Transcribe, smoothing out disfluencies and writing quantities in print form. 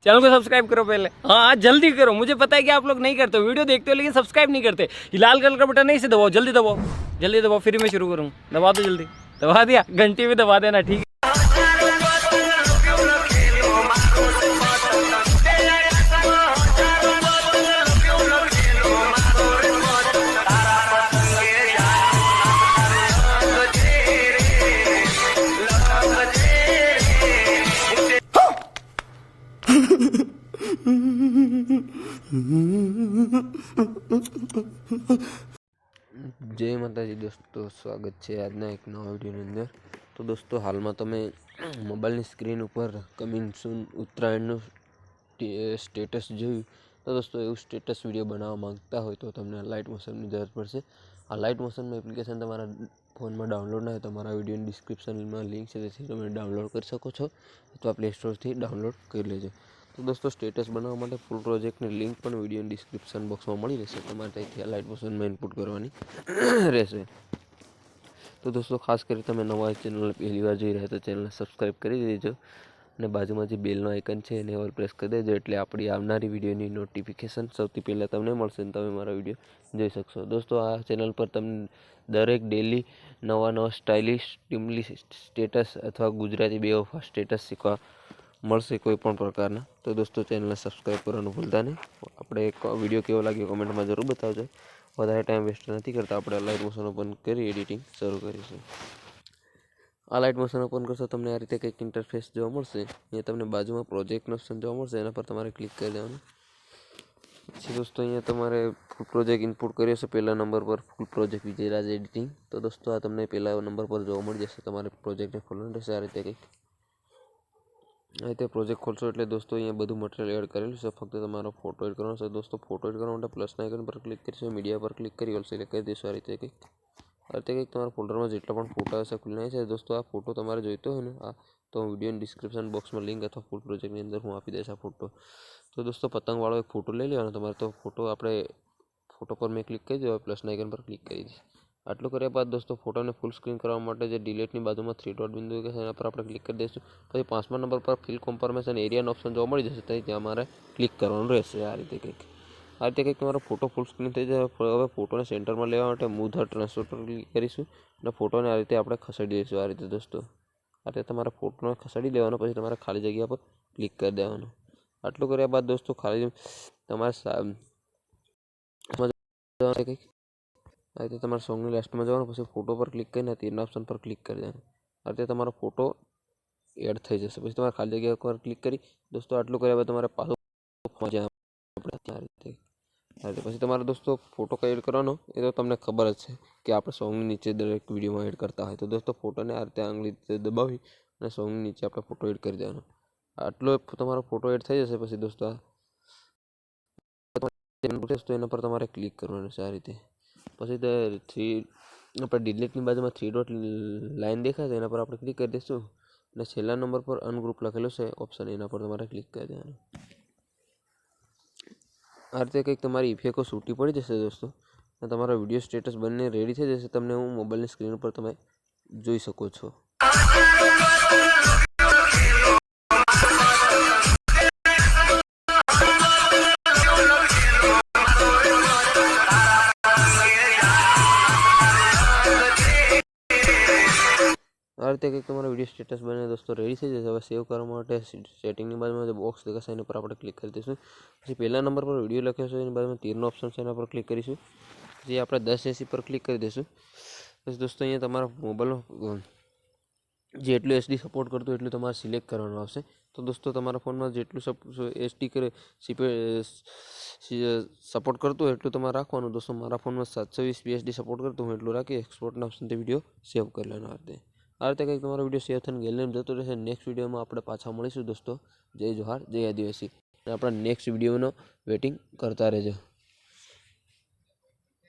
Channel को subscribe करो पहले। हाँ जल्दी करो, मुझे पता है कि आप लोग नहीं करते हो, वीडियो देखते हो लेकिन सब्सक्राइब नहीं करते। ये लाल कलर का बटन नहीं, इसे दबाओ, जल्दी दबाओ, जल्दी दबाओ, फिर मैं शुरू करूँ। दबा दो जल्दी, दबा दिया, घंटी भी दबा देना, ठीक है। जय माताजी दोस्तों, स्वागत है आजना एक नवा विडियोनी अंदर। तो दोस्तों हाल में तमे मोबाइल स्क्रीन पर कमिंग सून उत्तरायण स्टेटस जोयुं। तो दोस्तों एवं स्टेटस विडियो बनावा मांगता हो तो तमने लाइट मोशन की जरूरत पड़शे। आ लाइट मोशन में एप्लिकेशन तमारा फोन में डाउनलॉड ना हो तो हमारा वीडियो डिस्क्रिप्शन में लिंक है, तमे डाउनलॉड कर सको छो अथवा प्ले स्टोर थी डाउनलॉड कर लेजो। तो दोस्तों स्टेटस बनावा माटे फूल प्रोजेक्ट लिंक पण वीडियो डिस्क्रिप्शन बॉक्स में मળી રહેશે। તમારે ત્યાંથી લાइट मोशन में इनपुट करवानी રહેશે। तो दोस्तों खास कर तमे नवा चेनल पहली बार જોઈ રહ્યા તો चेनल सब्सक्राइब કરી દેજો અને બાજુમાં જે બેલનો આઇકન છે એને ઓલ પ્રેસ કરી દેજો એટલે આપણી આવનારી વિડિયોની નોટિફિકેશન સૌથી પહેલા તમને મળશે અને તમે મારા વિડિયો જોઈ શકશો। दोस्तों આ ચેનલ પર તમને દરેક ડેલી નવા સ્ટાઇલિશ ટીમલી સ્ટેટસ અથવા ગુજરાતી બેવફા સ્ટેટસ શીખવા મળશે કોઈપण પ્રકારના। તો दोस्तों ચેનલને સબસ્ક્રાઇબ કરવાનું ભૂલતા નહીં। આપણે એક વિડિયો કેવો લાગ્યો કમેન્ટમાં જરૂર બતાવજો। વધારે ટાઈમ વેસ્ટ નથી કરતા, આપણે લાઇટ મોશન ઓપન કરી એડિટિંગ શરૂ કરીશું। आ लाइट मोशन ओपन करशो तमने आ रीते कंईक इंटरफेस जोवा मळशे। अहींया तमने बाजुमां प्रोजेक्टनो ऑप्शन जोवा मळशे, एना पर तमारे क्लिक करी देवानुं। पछी दोस्तों अहींया तमारे फूल प्रोजेक्ट इनपुट कर्यो छे पहला नंबर पर फूल प्रोजेक्ट विजयराज एडिटिंग। तो दोस्तों आ तमने पहला नंबर पर जोवा मळी जशे। तमारे प्रोजेक्टने खोलवानुं रहेशे आ रीते कंईक। आ रीते प्रोजेक्ट खोलशो एटले दोस्तों अहींया बधुं मटीरियल एड करेलुं छे, फक्त तमारो फोटो एड करवानो छे। दोस्तों फोटो एड करवा माटे प्लसना आइकन पर क्लिक करीशुं, मीडिया पर क्लिक करी ऑल सिलेक्ट करी दईशुं। आ रीते कंईक तमारा फोल्डर में जेटला पण फोटो हशे खुली है। दोस्तों आ फोटो तमारे जोईतो होय ने आ तो विडियो डिस्क्रिप्शन बॉक्स में लिंक अथवा फूल प्रोजेक्ट अंदर हूँ आपी दईश आ फोटो। तो दोस्तों पतंग वाळो एक फोटो लई लेवानो तमारे। तो फोटो आपणे फोटो पर मैं क्लिक करी दो, प्लसना आइकन पर क्लिक करी दईश। आटलू कर्या बाद दोस्तों फोटो ने फूल स्क्रीन करवा माटे जे डिलीट नी बाजू में 3 डॉट बिंदु है एना पर आपणे क्लिक करी दईशुं। पछी 5मा नंबर पर फिल कॉन्फर्मेशन एरिया नो ऑप्शन जोवा मळी जशे, त्यां अमारे क्लिक करवानुं रहेशे। आ रीते कंईक आ रीते कंईक तमारो फोटो फूल स्क्रीन थई जाय। हवे फोटो ने सेंटर में लेवा माटे मूव ध ट्रांसफर पर क्लिक करीशुं અને ફોટોને આ રીતે આપણે ખસેડી દઈશું। આ રીતે दोस्तों આ રીતે તમારે ફોટોને ખસેડી લેવાનો, પછી તમારે ખાલી જગ્યા પર ક્લિક કરી દેવાનું। આટલું કર્યા બાદ दोस्तों ખાલી તમારે કંઈક આ રીતે તમારે સોંગની લાસ્ટમાં જવાનું, પછી ફોટો પર ક્લિક કરીને તીરના ઓપ્શન પર ક્લિક કરી દેવાનું। આ રીતે તમારો ફોટો એડ થઈ જશે। પછી તમારે ખાલી જગ્યા પર ક્લિક કરી दोस्तों આટલું કર્યા બાદ તમારે પાછું આપણે આ રીતે પછી તમારે दोस्तों फोटो का एड करवानो ए तो तमने खबर ज छे कि आपणे सॉन्ग नीचे दरेक विडियो में एड करता है। तो दोस्तों फोटो ने आ रीते आंगळी दबावी अने सॉन्ग नीचे आपणे फोटो एड कर देवानो। आटलो तमारो फोटो एड थई जशे। पछी दोस्तों एना पर तमारे क्लिक करवानुं छे आ रीते। पछी थ्री आपणे डिलीटनी बाजुमां 3 डॉट लाइन देखाय छे एना पर आपणे क्लिक करी दईशुं अने छेल्ला नंबर पर अनग्रुप लखेलुं छे ऑप्शन, एना पर तमारे क्लिक करी देवानुं। आ रीते कंईक तमारी इफेक्टो छूटी पड़ी जशे दोस्तों। तमारा विडियो स्टेटस बने रेडी थई जशे, तमने हूँ मोबाइल स्क्रीन पर तमे जोई शको छो। आ रीते कंईक तमारो विडियो स्टेटस बने दोस्तों रेडी थई जशे। हवे सेव करवा माटे सेटिंगनी बाजुमां जे बॉक्स देखाशे एना पर आपणे क्लिक करी दईशुं। पछी पहला नंबर पर विडियो लख्यो छे एनी बाजुमां तीरनो ऑप्शन छे एना पर क्लिक करीशुं। पछी आपणे 1080 पर क्लिक करी दईशुं। पछी दोस्तों अहींया तमारा मोबाइलनो जेटલું एचडी सपोर्ट करतुं एटલું तमारे सिलेक्ट करवानुं आवशे। तो दोस्तों तमारा फोन में जेटલું एचडी सपोर्ट करतुं होय एटલું तमारे राखवानुं। दोस्तों मारा फोन में 720p एचडी सपोर्ट करतुं होय एटલું राखी एक्सपोर्टना ऑप्शनथी विडियो सेव कर लेवानो। आ रीते कंईक तमारो विडियो सेव थईने गैलरीमां जतो रहेशे। नेक्स्ट विडियो में आपणे पाछा मळीशुं दोस्तों। जय जोहार, जय आदिवासी। आपणा नेक्स्ट विडियोनो वेटिंग करता रहेजो।